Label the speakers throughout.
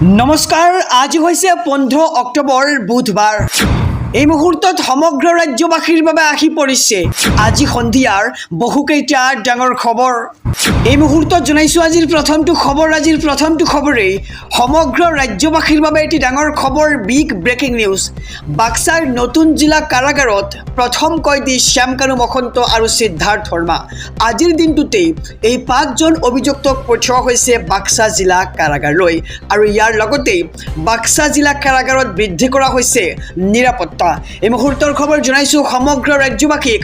Speaker 1: নমস্কাৰ, আজি হৈছে 15 অক্টোবৰ বুধবাৰ। এই মুহূৰ্তত সমগ্ৰ ৰাজ্যবাসীৰ বাবে আহি পৰিছে আজি সন্ধিয়াৰ বহুকেইটা ডাঙৰ খবৰ। এই মুহূৰ্তত জনাইছো আজিৰ প্ৰথমটো খবৰে সমগ্ৰ ৰাজ্যবাসীৰ বাবে এটি ডাঙৰ খবৰ, বিগ ব্ৰেকিং নিউজ। বাক্সাৰ নতুন জিলা কাৰাগাৰত প্ৰথম কয়দী শ্যামকানু মহন্ত আৰু সিদ্ধাৰ্থ শৰ্মা। আজিৰ দিনটোতেই এই 5জন অভিযুক্তক পঠিওৱা হৈছে বাক্সা জিলা কাৰাগাৰলৈ আৰু ইয়াৰ লগতে বাক্সা জিলা কাৰাগাৰত বৃদ্ধি কৰা হৈছে নিৰাপত্তা। এই মুহূৰ্তৰ খবৰ জনাইছো সমগ্ৰ ৰাজ্যবাসীক।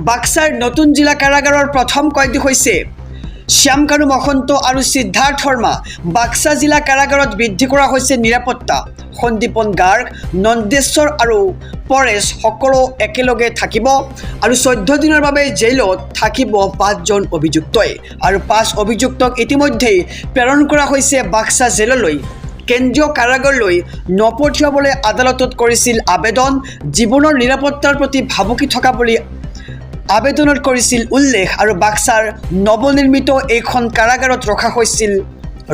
Speaker 1: বাক্সাৰ নতুন জিলা কাৰাগাৰৰ প্ৰথম কয়দী হৈছে শ্যামকানু মহন্ত আৰু সিদ্ধাৰ্থ শৰ্মা। বাক্সা জিলা কাৰাগাৰত বৃদ্ধি কৰা হৈছে নিৰাপত্তা। সন্দীপন গাৰ্গ, নন্দেশ্বৰ আৰু পৰেশ সকলো একেলগে থাকিব আৰু 14 দিনৰ বাবে জেইলত থাকিব 5জন অভিযুক্তই আৰু 5 অভিযুক্তক ইতিমধ্যেই প্ৰেৰণ কৰা হৈছে বাক্সা জেললৈ। কেন্দ্ৰীয় কাৰাগাৰলৈ নপঠিয়াবলৈ আদালতত কৰিছিল আবেদন। জীৱনৰ নিৰাপত্তাৰ প্ৰতি ভাবুকি থকা বুলি আবেদনত কৰিছিল উল্লেখ আৰু বাক্সাৰ নৱনিৰ্মিত এইখন কাৰাগাৰত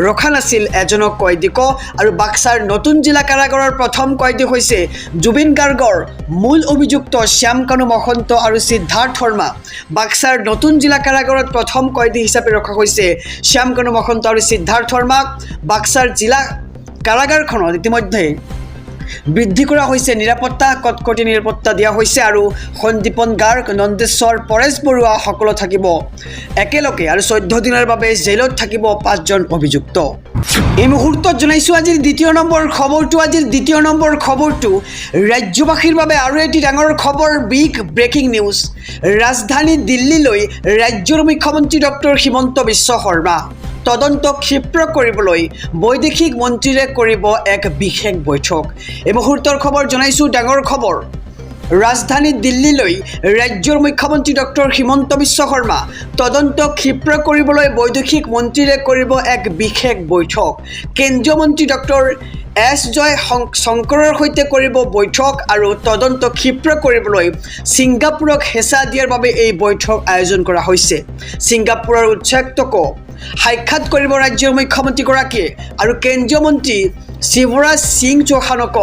Speaker 1: ৰখা নাছিল এজনক কয়দীক। আৰু বাক্সাৰ নতুন জিলা কাৰাগাৰৰ প্ৰথম কয়দী হৈছে জুবিন গাৰ্গৰ মূল অভিযুক্ত শ্যামকানু মহন্ত আৰু সিদ্ধাৰ্থ শৰ্মা। বাক্সাৰ নতুন জিলা কাৰাগাৰত প্ৰথম কয়দী হিচাপে ৰখা হৈছে শ্যামকানু মহন্ত আৰু সিদ্ধাৰ্থ শৰ্মাক। বাক্সাৰ জিলা কাৰাগাৰখনত ইতিমধ্যে বৃদ্ধি কৰা হৈছে নিৰাপত্তা, কটকটি নিৰাপত্তা দিয়া হৈছে আৰু সন্দীপন গাৰ্গ, নন্দেশ্বৰ, পৰেশ বৰুৱা সকলো থাকিব একেলগে আৰু 14 দিনৰ বাবে জেলত থাকিব 5জন অভিযুক্ত। এই মুহূৰ্তত জনাইছো আজিৰ দ্বিতীয় নম্বৰ খবৰটো ৰাজ্যবাসীৰ বাবে আৰু এটি ডাঙৰ খবৰ, বিগ ব্ৰেকিং নিউজ। ৰাজধানী দিল্লীলৈ ৰাজ্যৰ মুখ্যমন্ত্ৰী ডক্টৰ হিমন্ত বিশ্ব শৰ্মা। তদন্ত ক্ষীপ্ৰ কৰিবলৈ বৈদেশিক মন্ত্ৰীৰে কৰিব এক বিশেষ বৈঠক। এই মুহূৰ্তৰ খবৰ জনাইছো ডাঙৰ খবৰ। ৰাজধানী দিল্লীলৈ ৰাজ্যৰ মুখ্যমন্ত্ৰী ডক্টৰ হিমন্ত বিশ্ব শৰ্মা তদন্ত ক্ষীপ্ৰ কৰিবলৈ বৈদেশিক মন্ত্ৰীৰে কৰিব এক বিশেষ বৈঠক। কেন্দ্ৰীয় মন্ত্ৰী ডক্টৰ এছ জয়শংকৰৰ সৈতে কৰিব বৈঠক আৰু তদন্ত ক্ষীপ্ৰ কৰিবলৈ ছিংগাপুৰক হেঁচা দিয়াৰ বাবে এই বৈঠক আয়োজন কৰা হৈছে। ছিংগাপুৰৰ উচ্চায়ুক্তক সাক্ষাৎ কৰিব ৰাজ্যৰ মুখ্যমন্ত্ৰীগৰাকীয়ে আৰু কেন্দ্ৰীয় মন্ত্ৰী শিৱৰাজ সিং চৌহানক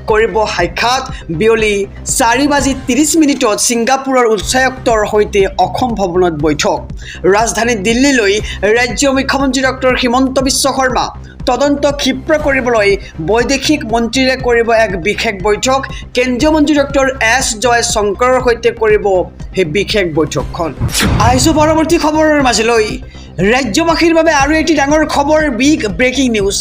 Speaker 1: কৰিব সাক্ষাৎ। বিয়লি 4:30 ছিংগাপুৰৰ উচ্চায়ুক্তৰ সৈতে অসম ভৱনত বৈঠক। ৰাজধানী দিল্লীলৈ ৰাজ্যৰ মুখ্যমন্ত্ৰী ডক্টৰ হিমন্ত বিশ্ব শৰ্মা তদন্ত ক্ষীপ্ৰ কৰিবলৈ বৈদেশিক মন্ত্ৰীৰে কৰিব এক বিশেষ বৈঠক। কেন্দ্ৰীয় মন্ত্ৰী ডক্টৰ এছ জয়শংকৰৰ সৈতে কৰিব সেই বিশেষ বৈঠকখন। আহিছোঁ পৰৱৰ্তী খবৰৰ মাজলৈ। ৰাজ্যবাসীৰ বাবে আৰু এটি ডাঙৰ খবৰ, বিগ ব্ৰেকিং নিউজ।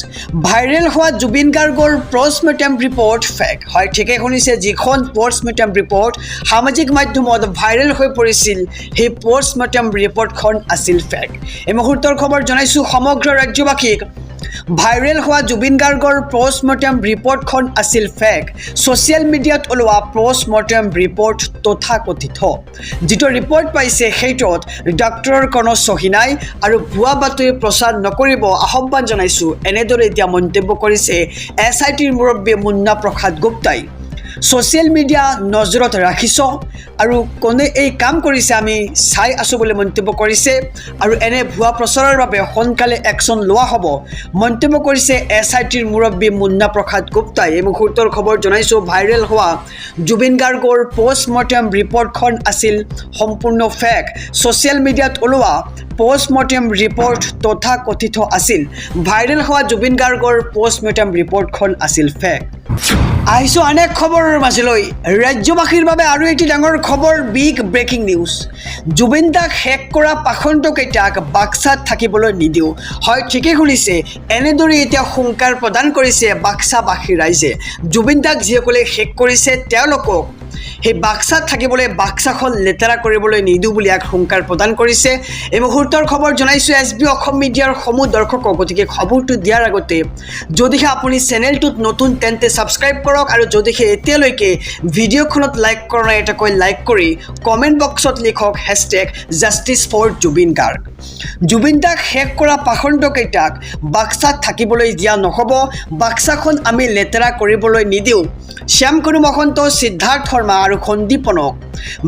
Speaker 1: ভাইৰেল হোৱা জুবিন গাৰ্গৰ পষ্টমৰ্টেম ৰিপৰ্ট ফেক। হয়, ঠিকেই শুনিছে, যিখন পষ্টমৰ্টেম ৰিপৰ্ট সামাজিক মাধ্যমত ভাইৰেল হৈ পৰিছিল সেই পষ্টমৰ্টেম ৰিপৰ্টখন আছিল ফেক। এই মুহূৰ্তৰ খবৰ জনাইছোঁ সমগ্ৰ ৰাজ্যবাসীক। ভাইৰেল হোৱা জুবিন গাৰ্গৰ পষ্টমৰ্টেম ৰিপৰ্টখন আছিল ফেক। ছ'চিয়েল মিডিয়াত ওলোৱা পষ্টমৰ্টেম ৰিপৰ্ট তথাকথিত। যিটো ৰিপৰ্ট পাইছে সেইটোত ডাক্তৰৰ কোনো চহী নাই আৰু ভুৱা বাতৰি প্ৰচাৰ নকৰিব আহ্বান জনাইছোঁ, এনেদৰে এতিয়া মন্তব্য কৰিছে SITৰ মুৰব্বী মুন্না প্ৰসাদ গুপ্তাই। ছ'চিয়েল মিডিয়া নজৰত ৰাখিছ আৰু কোনে এই কাম কৰিছে আমি চাই আছোঁ বুলি মন্তব্য কৰিছে আৰু এনে ভুৱা প্ৰচাৰৰ বাবে সোনকালে একশ্যন লোৱা হ'ব মন্তব্য কৰিছে SITৰ মুৰব্বী মুন্না প্ৰসাদ গুপ্তাই। এই মুহূৰ্তৰ খবৰ জনাইছোঁ ভাইৰেল হোৱা জুবিন গাৰ্গৰ পষ্টমৰ্টেম ৰিপৰ্টখন আছিল সম্পূৰ্ণ ফেক। ছ'চিয়েল মিডিয়াত ওলোৱা পষ্টমৰ্টেম ৰিপৰ্ট তথাকথিত আছিল। ভাইৰেল হোৱা জুবিন গাৰ্গৰ পষ্টমৰ্টেম ৰিপৰ্টখন আছিল ফেক। আহিছোঁ আন এক খবৰৰ মাজলৈ। ৰাজ্যবাসীৰ বাবে আৰু এটি ডাঙৰ খবৰ, বিগ ব্ৰেকিং নিউজ। জুবিন দাক শেষ কৰা পাখণ্ডকেইটাক বাক্সাত থাকিবলৈ নিদিওঁ। হয়, ঠিকেই শুনিছে, এনেদৰে এতিয়া হুংকাৰ প্ৰদান কৰিছে বাক্সাবাসী ৰাইজে। জুবিন দাক যিসকলে শেষ কৰিছে তেওঁলোকক সেই বাক্সাত থাকিবলৈ, বাক্সাখন লেতেৰা কৰিবলৈ নিদিওঁ বুলি এক হুংকাৰ প্ৰদান কৰিছে। এই মুহূৰ্তৰ খবৰ জনাইছোঁ SB অসম মিডিয়াৰ সমূহ দৰ্শকক। গতিকে খবৰটো দিয়াৰ আগতে যদিহে আপুনি চেনেলটোত নতুন তেন্তে ছাবস্ক্ৰাইব কৰক আৰু যদিহে এতিয়ালৈকে ভিডিঅ'খনত লাইক কৰা নাই এটাকৈ লাইক কৰি কমেণ্ট বক্সত লিখক #জাষ্টিছ ফৰ জুবিন গাৰ্গ। জুবিন দাক শেষ কৰা পাখণ্ডকেইটাক বাক্সাত থাকিবলৈ দিয়া নহ'ব, বাক্সাখন আমি লেতেৰা কৰিবলৈ নিদিওঁ। শ্যামকানু মহন্ত, সিদ্ধাৰ্থ শৰ্মা শৰ্মা আৰু সন্দীপনক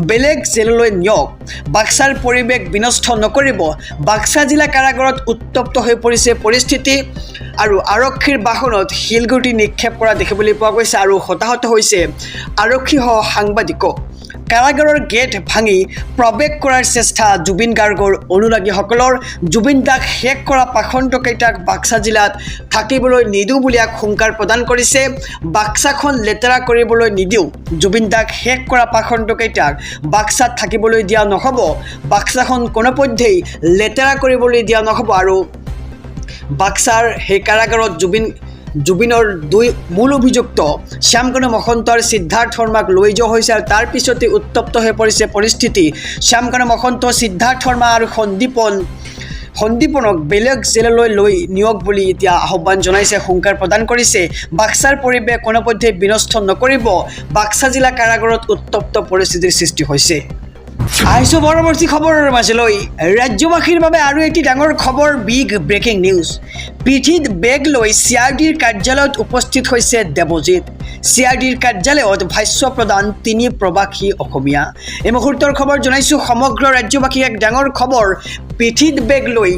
Speaker 1: বেলেগ জেললৈ নিয়ক বাক্সাৰ পৰিৱেশ বিনষ্ট নকৰিব বাক্সা জিলা কাৰাগাৰত উত্তপ্ত হৈ পৰিছে পৰিস্থিতি আৰু আৰক্ষীৰ বাহনত শিলগুটি নিক্ষেপ কৰা দেখিবলৈ পোৱা গৈছে আৰু হতাহত হৈছে আৰক্ষীসহ সাংবাদিকক কাৰাগাৰৰ গেট ভাঙি প্ৰৱেশ কৰাৰ চেষ্টা জুবিন গাৰ্গৰ অনুৰাগীসকলৰ জুবিন দাক শেষ কৰা পাখণ্ডকেইটাক বাক্সা জিলাত থাকিবলৈ নিদিওঁ বুলি হুংকাৰ প্ৰদান কৰিছে বাক্সাখন লেতেৰা কৰিবলৈ নিদিওঁ জুবিন দাক শেষ কৰা পাখণ্ডকেইটাক বাক্সাত থাকিবলৈ দিয়া নহ'ব বাক্সাখন কোনোপধ্যেই লেতেৰা কৰিবলৈ দিয়া নহ'ব আৰু বাক্সাৰ সেই কাৰাগাৰত জুবিনৰ দুই মূল অভিযুক্ত শ্যামকানু মহন্ত আৰু সিদ্ধাৰ্থ শৰ্মাক লৈ যোৱা হৈছে আৰু তাৰ পিছতে উত্তপ্ত হৈ পৰিছে পৰিস্থিতি শ্যামকানু মহন্ত সিদ্ধাৰ্থ শৰ্মা আৰু সন্দীপনক বেলেগ জেললৈ লৈ নিয়ক বুলি এতিয়া আহ্বান জনাইছে হুংকাৰ প্ৰদান কৰিছে বাক্সাৰ পৰিৱেশ কোনোপধ্যেই বিনষ্ট নকৰিব বাক্সা জিলা কাৰাগাৰত উত্তপ্ত পৰিস্থিতিৰ সৃষ্টি হৈছে আহিছোঁ পৰৱৰ্তী খবৰৰ মাজলৈ ৰাজ্যবাসীৰ বাবে আৰু এটি ডাঙৰ খবৰ বিগ ব্ৰেকিং নিউজ পিঠিত বেগ লৈ CRDৰ কাৰ্যালয়ত উপস্থিত হৈছে দেৱজিৎ CRDৰ কাৰ্যালয়ত ভাষ্য প্ৰদান 3 প্ৰৱাসী অসমীয়া এই মুহূৰ্তৰ খবৰ জনাইছোঁ সমগ্ৰ ৰাজ্যবাসীক এক ডাঙৰ খবৰ পিঠিত বেগ লৈ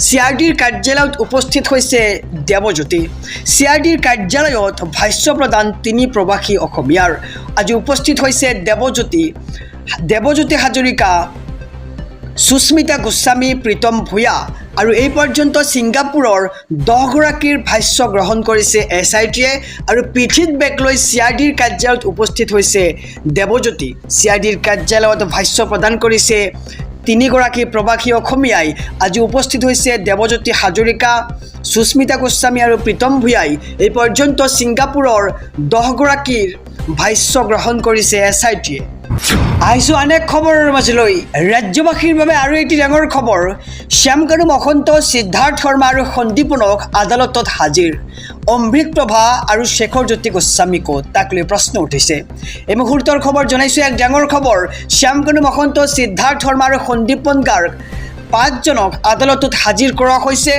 Speaker 1: CRDৰ কাৰ্যালয়ত উপস্থিত হৈছে দেৱজ্যোতি CRDৰ কাৰ্যালয়ত ভাষ্য প্ৰদান 3 প্ৰৱাসী অসমীয়াৰ আজি উপস্থিত হৈছে দেৱজ্যোতি হাজৰিকা সুস্মিতা গোস্বামী প্ৰীতম ভূঞা আৰু এই পৰ্যন্ত ছিংগাপুৰৰ 10 গৰাকীৰ ভাষ্য গ্ৰহণ কৰিছে SITয়ে আৰু পিঠিত বেগ লৈ CRDৰ কাৰ্যালয়ত উপস্থিত হৈছে দেৱজ্যোতি CRDৰ কাৰ্যালয়ত ভাষ্য প্ৰদান কৰিছে 3 গৰাকী প্ৰৱাসী অসমীয়াই আজি উপস্থিত হৈছে দেৱজ্যোতি হাজৰিকা সুস্মিতা গোস্বামী আৰু প্ৰীতম ভূঞাই এই পৰ্যন্ত ছিংগাপুৰৰ 10 গৰাকীৰ ভাষ্য গ্ৰহণ কৰিছে SITয়ে আহিছোঁ আন এক খবৰৰ মাজলৈ ৰাজ্যবাসীৰ বাবে আৰু এটি ডাঙৰ খবৰ শ্যামকানু মহন্ত সিদ্ধাৰ্থ শৰ্মা আৰু সন্দীপনক আদালতত হাজিৰ অমৃতপ্ৰভা আৰু শেখৰজ্যোতি গোস্বামী ক'ত তাক লৈ প্ৰশ্ন উঠিছে এই মুহূৰ্তৰ খবৰ জনাইছোঁ এক ডাঙৰ খবৰ শ্যামকানু মহন্ত সিদ্ধাৰ্থ শৰ্মা আৰু সন্দীপন গাৰ্গ 5জনক আদালতত হাজিৰ কৰা হৈছে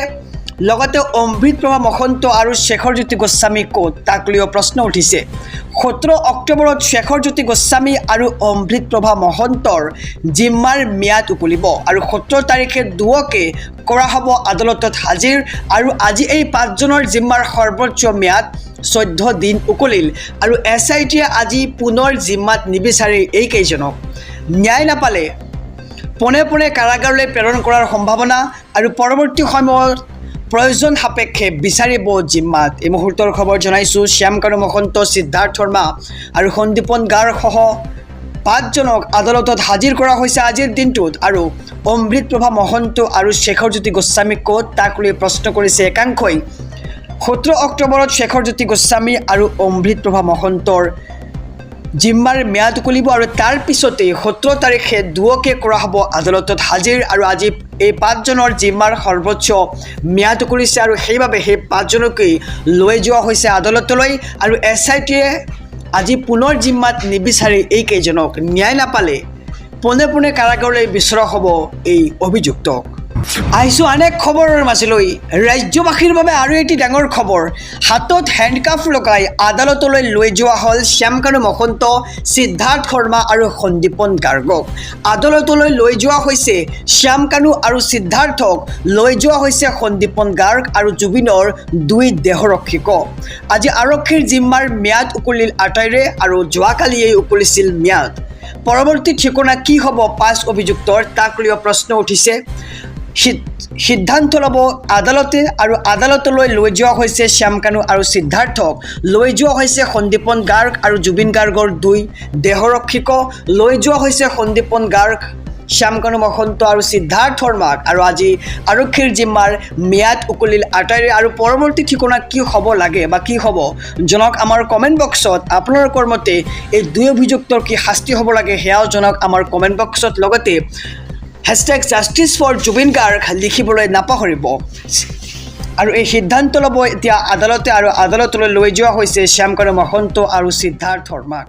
Speaker 1: লগতে অমৃতপ্ৰভা মহন্ত আৰু শেখৰজ্যোতি গোস্বামী ক'ত তাক লৈ প্ৰশ্ন উঠিছে 17 অক্টোবৰত শেখৰজ্যোতি গোস্বামী আৰু অমৃতপ্ৰভা মহন্তৰ জিম্মাৰ ম্যাদ উকলিব আৰু 17 তাৰিখে দুয়োকে কৰা হ'ব আদালতত হাজিৰ আৰু আজি এই 5জনৰ জিম্মাৰ সৰ্বোচ্চ ম্যাদ 14 দিন উকলিল আৰু SITয়ে আজি পুনৰ জিম্মাত নিবিচাৰি এইকেইজনক ন্যায় নাপালে পোনে কাৰাগাৰলৈ প্ৰেৰণ কৰাৰ সম্ভাৱনা আৰু পৰৱৰ্তী সময়ত প্ৰয়োজন সাপেক্ষে বিচাৰিব জিম্মাত এই মুহূৰ্তৰ খবৰ জনাইছোঁ শ্যামকানু মহন্ত সিদ্ধাৰ্থ শৰ্মা আৰু সন্দীপন গাৰ্গসহ 5জনক আদালতত হাজিৰ কৰা হৈছে আজিৰ দিনটোত আৰু অমৃতপ্ৰভা মহন্ত আৰু শেখৰজ্যোতি গোস্বামী ক'ত তাক লৈ প্ৰশ্ন কৰিছে একাংশই 17 অক্টোবৰত শেখৰজ্যোতি গোস্বামী আৰু অমৃতপ্ৰভা মহন্তৰ জিম্মাৰ ম্যাদ উকলিব আৰু তাৰ পিছতে 17 তাৰিখে দুয়োকে কৰা হ'ব আদালতত হাজিৰ আৰু আজি এই 5জনৰ জিম্মাৰ সৰ্বোচ্চ ম্যাদ উকলিছে আৰু সেইবাবে সেই 5জনকেই লৈ যোৱা হৈছে আদালতলৈ আৰু SITয়ে আজি পুনৰ জিম্মাত নিবিচাৰি এইকেইজনক ন্যায় নাপালে পোনে কাৰাগাৰলৈ বিচৰা হ'ব এই অভিযুক্তক আহিছোঁ আন এক খবৰৰ মাজলৈ ৰাজ্যবাসীৰ বাবে আৰু এটি ডাঙৰ খবৰ হাতত হেণ্ডকাফ লগাই আদালতলৈ লৈ যোৱা হ'ল শ্যামকানু মহন্ত সিদ্ধাৰ্থ শৰ্মা আৰু সন্দীপন গাৰ্গক আদালতলৈ লৈ যোৱা হৈছে শ্যামকানু আৰু সিদ্ধাৰ্থক লৈ যোৱা হৈছে সন্দীপন গাৰ্গ আৰু জুবিনৰ 2 দেহৰক্ষীকক আজি আৰক্ষীৰ জিম্মাৰ ম্যাদ উকলিল 8ৰে আৰু যোৱাকালিয়েই উকলিছিল ম্যাদ পৰৱৰ্তী ঠিকনা কি হ'ব 5 অভিযুক্তৰ তাক লৈ প্ৰশ্ন উঠিছে সিদ্ধান্ত ল'ব আদালতে আৰু আদালতলৈ লৈ যোৱা হৈছে শ্যামকানু আৰু সিদ্ধাৰ্থক লৈ যোৱা হৈছে সন্দীপন গাৰ্গ আৰু জুবিন গাৰ্গৰ 2 দেহৰক্ষীকক লৈ যোৱা হৈছে সন্দীপন গাৰ্গ শ্যামকানু মহন্ত আৰু সিদ্ধাৰ্থ শৰ্মাক আৰু আজি আৰক্ষীৰ জিম্মাৰ ম্যাদ উকলিল 8ৰে আৰু পৰৱৰ্তী ঠিকনা কি হ'ব লাগে বা কি হ'ব জনক আমাৰ কমেণ্ট বক্সত আপোনালোকৰ মতে এই 2 অভিযুক্তৰ কি শাস্তি হ'ব লাগে সেয়াও জনক আমাৰ কমেণ্ট বক্সত লগতে #Justice for Jubin Garg লিখিবলৈ নাপাহৰিব আৰু এই সিদ্ধান্ত ল'ব এতিয়া আদালতে আৰু আদালতলৈ লৈ যোৱা হৈছে শ্যামকানু মহন্ত আৰু সিদ্ধাৰ্থ শৰ্মাক